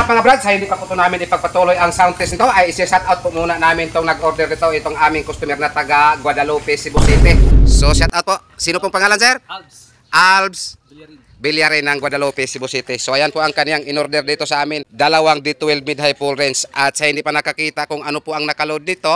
up mga brad, sa hindi pa po ito namin ipagpatuloy ang sound test nito, ay isi-shout out po muna namin itong nag-order nito, itong aming customer na taga Guadalupe, Cebu City. So shout out po. Sino pong pangalan, sir? Albs Villarin ng Guadalupe, Cebu City. So ayan po ang kaniyang in-order dito sa amin. Dalawang D12 mid-high full range. At sa hindi pa nakakita kung ano po ang nakaload dito,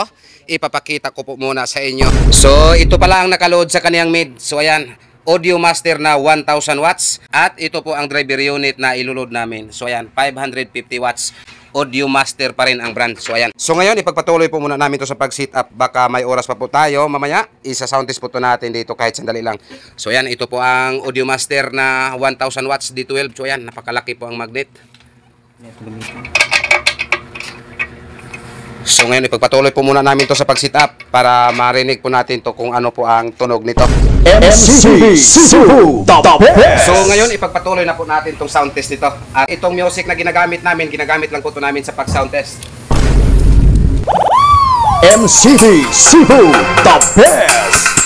ipapakita ko po muna sa inyo. So ito pala ang nakaload sa kaniyang mid. So ayan, audio master na 1000 watts. At ito po ang driver unit na ilulod namin. So ayan, 550 watts. Audio master pa rin ang brand. So ayan. So ngayon ipagpatuloy po muna namin to sa pag-sit up. Baka may oras pa po tayo mamaya. Isa-sound test po to natin dito kahit sandali lang. So ayan, ito po ang audio master na 1000 watts D12. So ayan, napakalaki po ang magnet. So ngayon ipagpatuloy po muna namin to sa pag-sit up para marinig po natin to kung ano po ang tunog nito. MCB Cebu, the best! So ngayon ipagpatuloy na po natin tong sound test nito. At itong music na ginagamit namin, ginagamit lang po to namin sa pag-sound test. MCB Cebu, the best!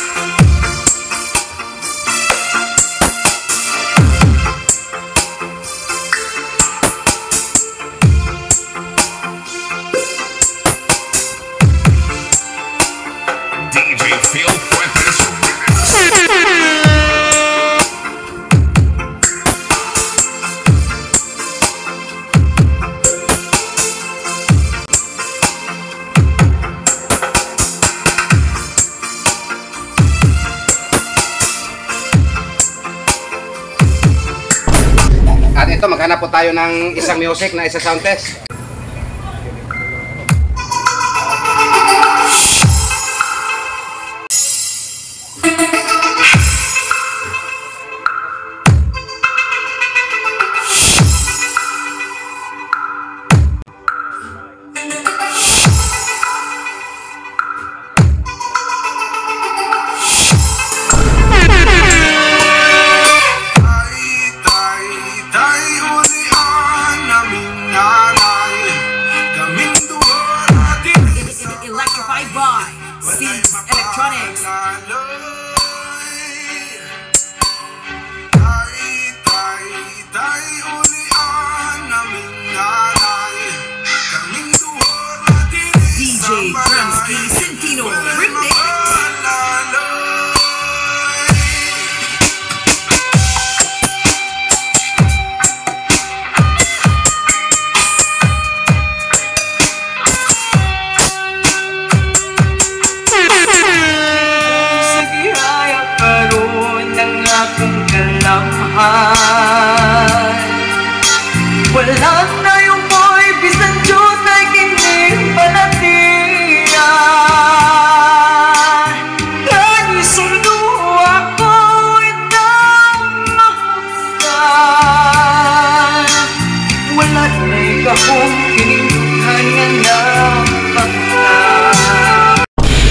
At ito, maghanap po tayo ng isang music na isa-sound test. Electrified by Seeds Electronics. DJ Drumski Centino Remix. Wala na yung boy, bisan Diyos ay kinipalatian. Kanisundo ako itang mahusgan. Wala na'y kahong kiningkuhan nga na pagka.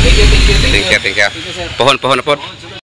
Thank you. Pohon na po.